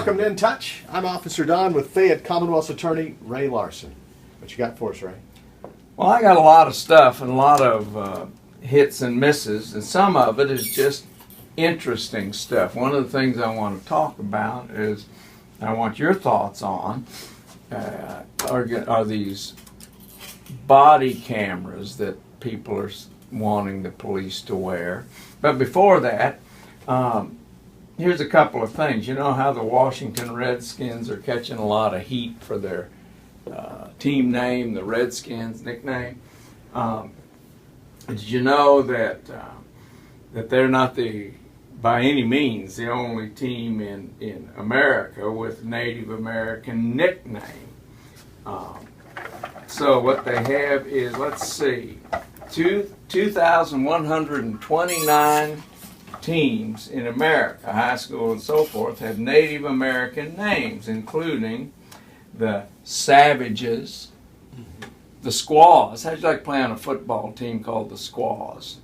Welcome to In Touch. I'm Officer Don with Fayette Commonwealth's Attorney Ray Larson. What you got for us, Ray? Well, I got a lot of stuff and a lot of hits and misses, and some of it is just interesting stuff. One of the things I want to talk about is I want your thoughts on are these body cameras that people are wanting the police to wear. But before that, here's a couple of things. You know how the Washington Redskins are catching a lot of heat for their team name, the Redskins nickname? Did you know that they're not by any means the only team in America with Native American nickname? So what they have is, let's see, 2,129 teams in America, high school and so forth, have Native American names, including the Savages, the Squaws. How'd you like to play on a football team called the Squaws?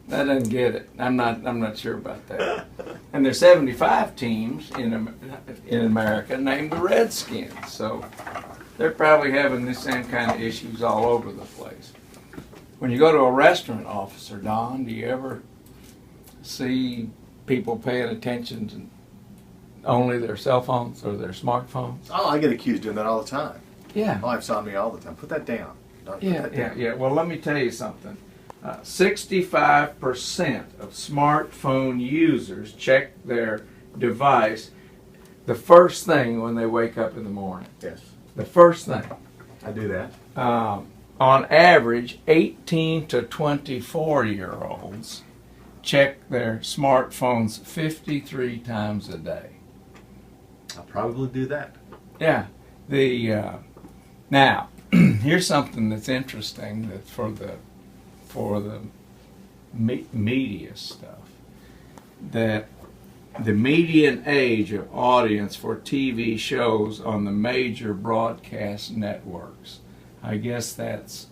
That doesn't get it. I'm not sure about that. And there's 75 teams in America named the Redskins. So they're probably having the same kind of issues all over the place. When you go to a restaurant, Officer Don, do you ever see people paying attention to only their cell phones or their smartphones? Oh, I get accused of doing that all the time. Yeah. My wife's on me all the time. Put that down. Don't put that down. Yeah. Well, let me tell you something. 65% of smartphone users check their device the first thing when they wake up in the morning. Yes. The first thing. I do that. On average, 18 to 24-year-olds check their smartphones 53 times a day. I'll probably do that. Yeah. Now, here's something that's interesting that for the media stuff, that the median age of audience for TV shows on the major broadcast networks, I guess that's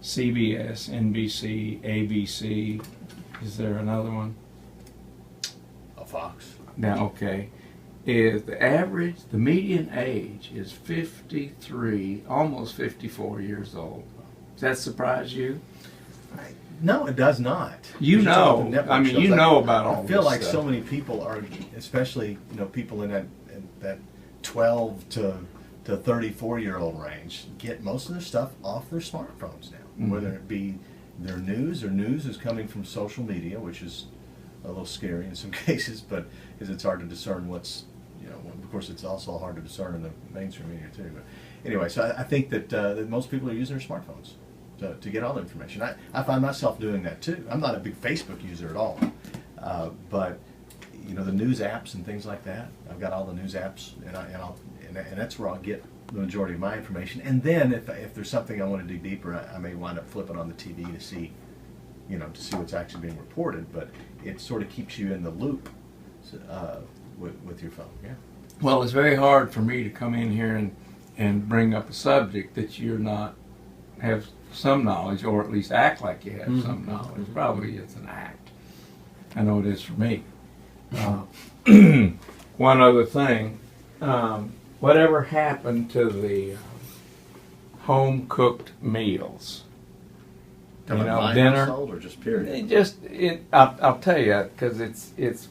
CBS, NBC, ABC. Is there another one? A Fox. Now, okay. Is the median age is 53, almost 54 years old. Does that surprise you? No, it does not. You know, I mean, you know about all this. I feel like stuff. so many people are, especially people in that 12 to 34-year-old range, get most of their stuff off their smartphones now. Mm-hmm. Whether it be their news, or news is coming from social media, which is a little scary in some cases, but because it's hard to discern what's, of course, it's also hard to discern in the mainstream media too. But anyway, so I think that most people are using their smartphones to get all the information. I find myself doing that too. I'm not a big Facebook user at all, but the news apps and things like that. I've got all the news apps, and that's where I'll get the majority of my information. And then if there's something I want to dig deeper, I may wind up flipping on the TV to see, to see what's actually being reported. But it sort of keeps you in the loop with your phone. Yeah. Well, it's very hard for me to come in here and bring up a subject that you're not have some knowledge, or at least act like you have some knowledge. Probably it's an act. I know it is for me. One other thing, whatever happened to the home-cooked meals? My dinner, household, or just period? I'll tell you, because it's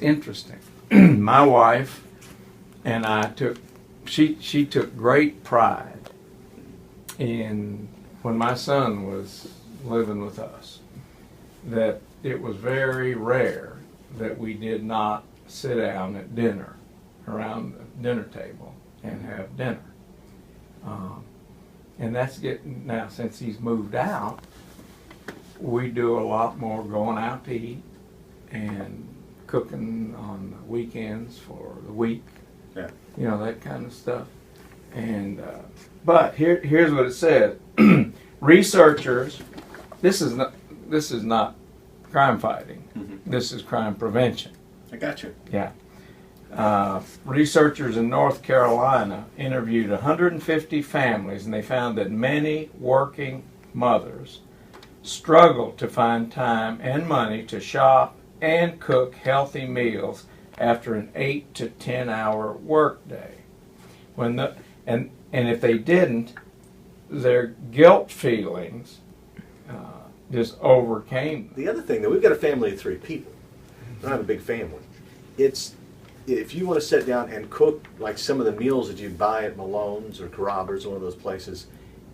interesting. My wife and I she took great pride in, when my son was living with us, that it was very rare that we did not sit down at dinner, around the dinner table, and have dinner. And that's getting, now since he's moved out, we do a lot more going out to eat and cooking on the weekends for the week. Yeah. That kind of stuff. And but here's what it says. Researchers, this is not crime fighting. Mm-hmm. This is crime prevention. I got you. Yeah. Researchers in North Carolina interviewed 150 families, and they found that many working mothers struggle to find time and money to shop and cook healthy meals after an 8 to 10 hour workday. And if they didn't, their guilt feelings just overcame them. The other thing, though, we've got a family of 3 people. We don't have a big family. If you want to sit down and cook like some of the meals that you buy at Malone's or Carrabba's, one of those places,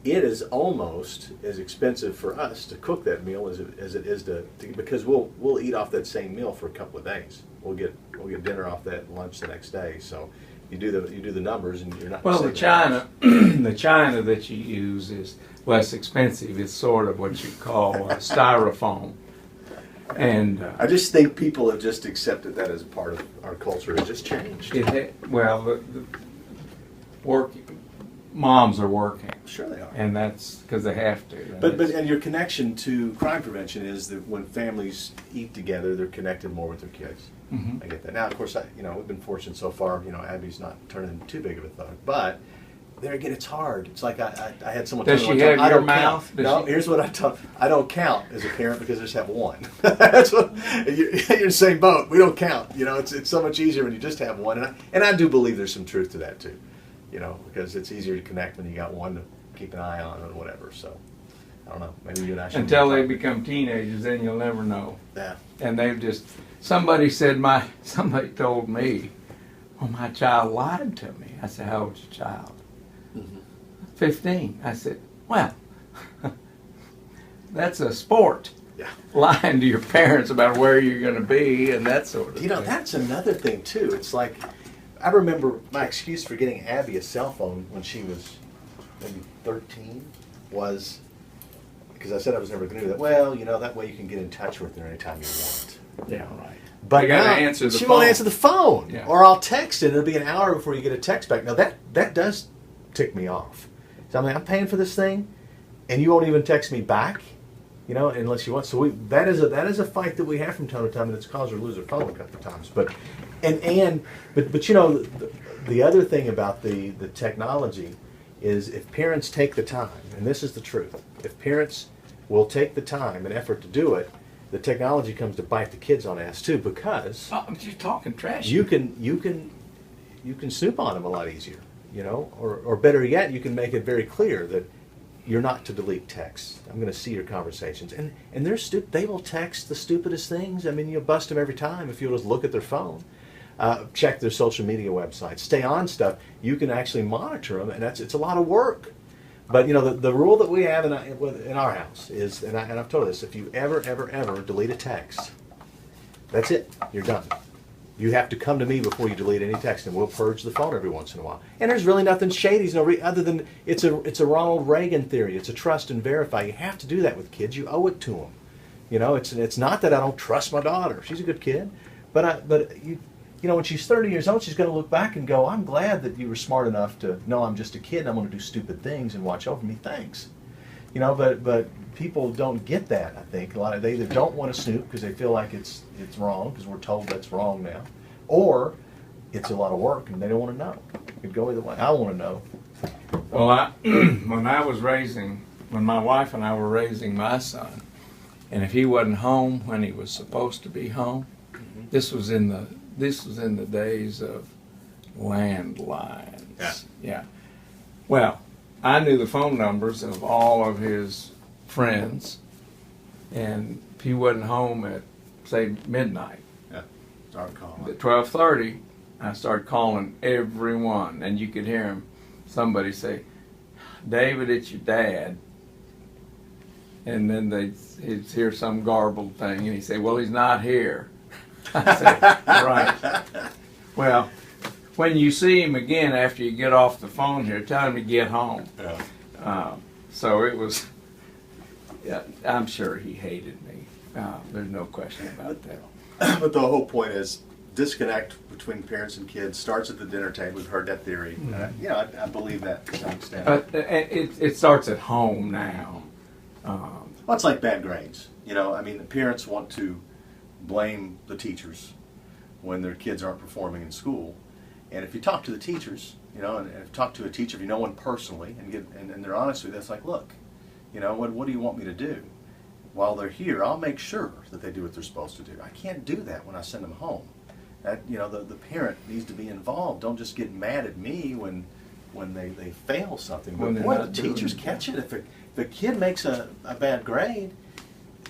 it is almost as expensive for us to cook that meal as it is to because we'll eat off that same meal for a couple of days. We'll get dinner off that, lunch the next day. So you do the numbers, and you're not. Well, the china, the china that you use is less expensive. It's sort of what you call styrofoam. And I just think people have just accepted that as a part of our culture. It's just changed. the moms are working, Sure they are. and that's because they have to. And your connection to crime prevention is that when families eat together, they're connected more with their kids. Mhm. I get that. Now, of course, we've been fortunate so far. Abby's not turning into too big of a thug, but there again, it's hard. It's like I had someone. Does tell me she one time, have I your don't mouth? count. Does No, she- here's what I tell. I don't count as a parent because I just have one. That's what you're in the same boat. We don't count. It's so much easier when you just have one, and I do believe there's some truth to that too. Because it's easier to connect when you got one to keep an eye on or whatever. So I don't know. Maybe you and I should Until they become teenagers, then you'll never know. Yeah. And they've just somebody told me, well, my child lied to me. I said, how old's your child? 15. I said, well, that's a sport. Yeah. Lying to your parents about where you're going to be and that sort of thing. That's another thing too. It's like, I remember my excuse for getting Abby a cell phone when she was maybe 13 was because I said I was never going to do that. Well, that way you can get in touch with her anytime you want. Yeah, right. But You gotta now, answer the she phone. won't answer the phone, Yeah. or I'll text it. And it'll be an hour before you get a text back. Now that does tick me off. So I'm paying for this thing, and you won't even text me back. Unless you want. So that is a fight that we have from time to time, and it's caused her to lose her phone a couple of times. But the other thing about the technology is if parents take the time, and this is the truth, if parents will take the time and effort to do it, the technology comes to bite the kids on the ass too, because Oh, you're talking trash. you can snoop on them a lot easier, or better yet, you can make it very clear that you're not to delete texts. I'm going to see your conversations, and they will text the stupidest things. I mean, you'll bust them every time if you'll just look at their phone, check their social media websites, stay on stuff. You can actually monitor them, and it's a lot of work. But the rule that we have in our house is, and I've told her this: if you ever delete a text, that's it. You're done. You have to come to me before you delete any text, and we'll purge the phone every once in a while. And there's really nothing shady, other than it's a Ronald Reagan theory. It's a trust and verify. You have to do that with kids. You owe it to them. It's not that I don't trust my daughter. She's a good kid, but when she's 30 years old, she's going to look back and go, I'm glad that you were smart enough to know I'm just a kid and I'm going to do stupid things and watch over me. Thanks. But people don't get that, I think. They either don't want to snoop because they feel like it's wrong because we're told that's wrong now, or it's a lot of work and they don't want to know. It could go either way. I want to know. Well, when my wife and I were raising my son, and if he wasn't home when he was supposed to be home, this was in the days of landlines. Yeah. Well, I knew the phone numbers of all of his friends, and if he wasn't home at, say, midnight, Start calling. at 12:30, I started calling everyone, and you could hear him. Somebody say, "David, it's your dad," and then he'd hear some garbled thing, and he'd say, "Well, he's not here." I said, "Right. Well, when you see him again after you get off the phone here, tell him to get home." Yeah. So it was. Yeah, I'm sure he hated me. There's no question about that. But the whole point is disconnect between parents and kids starts at the dinner table. We've heard that theory. I believe that to some extent. But it starts at home now. Well, it's like bad grades. The parents want to blame the teachers when their kids aren't performing in school. And if you talk to the teachers, and if you talk to a teacher, if you know one personally, and they're honest with you, it's like, look, what do you want me to do? While they're here, I'll make sure that they do what they're supposed to do. I can't do that when I send them home. That, you know, the parent needs to be involved. Don't just get mad at me when they fail something. When But they're boy, not the doing teachers it. catch it. If a kid makes a bad grade,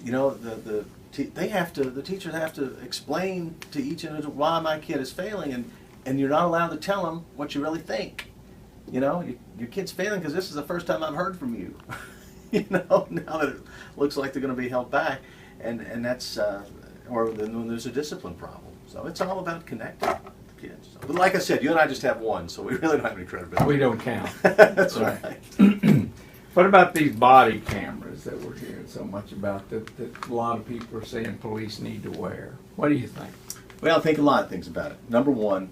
you know, the teachers have to explain to each individual why my kid is failing, and you're not allowed to tell them what you really think. You know, your kid's failing because this is the first time I've heard from you. You know, now that it looks like they're going to be held back, and that's or then when there's a discipline problem. So it's all about connecting with the kids. But like I said, you and I just have one, so we really don't have any credibility. We don't count. That's right. What about these body cameras that we're hearing so much about that a lot of people are saying police need to wear? What do you think? Well, I think a lot of things about it. Number one,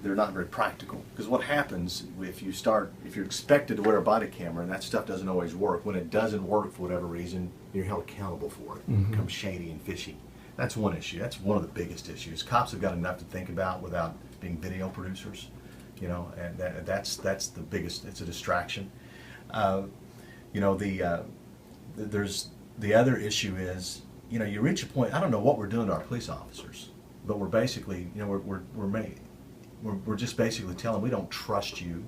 they're not very practical, because what happens if you're expected to wear a body camera and that stuff doesn't always work. When it doesn't work for whatever reason, you're held accountable for it. It becomes shady and fishy. That's one issue. That's one of the biggest issues. Cops have got enough to think about without being video producers, you know, and that's the biggest. It's a distraction. You know, there's the other issue is, you know, you reach a point. I don't know what we're doing to our police officers, but we're basically, you know, we're just basically telling them we don't trust you.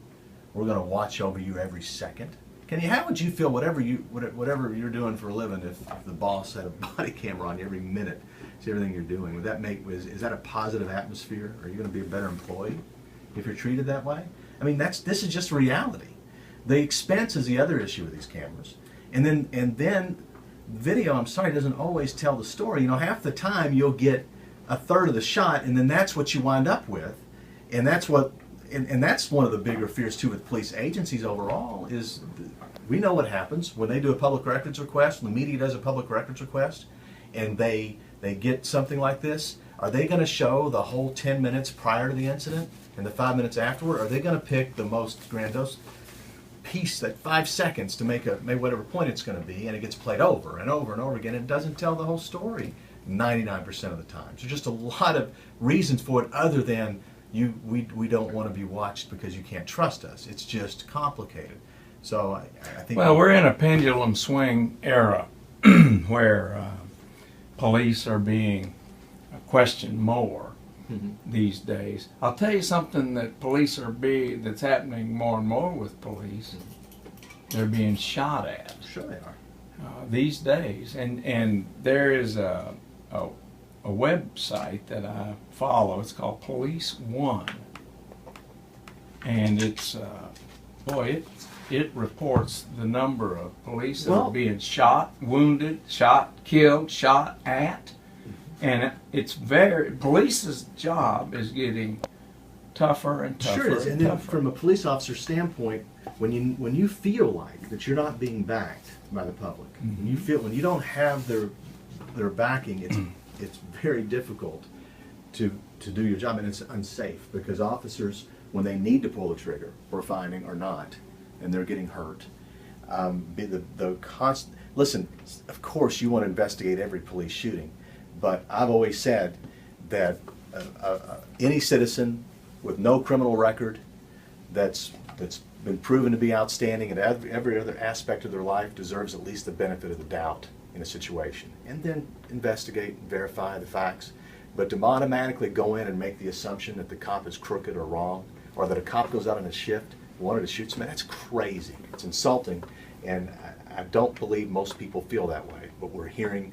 We're going to watch over you every second. How would you feel whatever you're doing for a living if the boss had a body camera on you every minute, see everything you're doing? Would that is that a positive atmosphere? Are you going to be a better employee if you're treated that way? I mean, this is just reality. The expense is the other issue with these cameras, and then video, I'm sorry, doesn't always tell the story. You know, half the time you'll get a third of the shot, and then that's what you wind up with. And that's what, and that's one of the bigger fears too with police agencies overall is we know what happens when they do a public records request, when the media does a public records request, and they get something like this. Are they going to show the whole 10 minutes prior to the incident and the 5 minutes afterward? Are they going to pick the most grandiose piece, that 5 seconds, to make whatever point it's going to be, and it gets played over and over and over again? It doesn't tell the whole story 99% of the time. So just a lot of reasons for it other than we don't want to be watched because you can't trust us. It's just complicated. So I think. Well, we're in a pendulum swing era where police are being questioned more these days. I'll tell you something that that's happening more and more with police. They're being shot at. Sure they are. These days, and there is a website that I follow. It's called Police One, and it's it reports the number of police that are being shot, wounded, shot, killed, shot at, and police's job is getting tougher and tougher. Sure it is, and then tougher. from a police officer standpoint, when you feel like that you're not being backed by the public, when you don't have their backing, it's very difficult to do your job, and it's unsafe because officers, when they need to pull the trigger, we're finding are not, and they're getting hurt. Listen, of course you want to investigate every police shooting, but I've always said that any citizen with no criminal record that's been proven to be outstanding in every other aspect of their life deserves at least the benefit of the doubt in a situation, and then investigate and verify the facts. But to automatically go in and make the assumption that the cop is crooked or wrong, or that a cop goes out on a shift and wanted to shoot somebody, that's crazy. It's insulting, and I don't believe most people feel that way. But we're hearing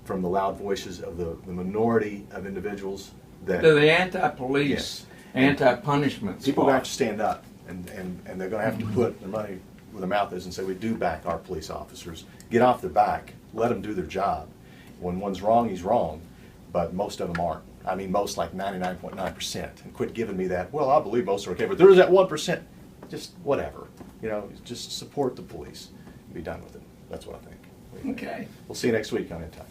from the loud voices of the minority of individuals that the anti-police, yes, anti-punishment people squad. have to stand up, and they're going to have to put their money where their mouth is and say, we do back our police officers. Get off their back. Let them do their job. When one's wrong, he's wrong, but most of them aren't. I mean, most, like 99.9%. And quit giving me that, well, I believe most are okay, but there's that 1%. Just whatever. You know, just support the police and be done with it. That's what I think. Okay. We'll see you next week on In Touch.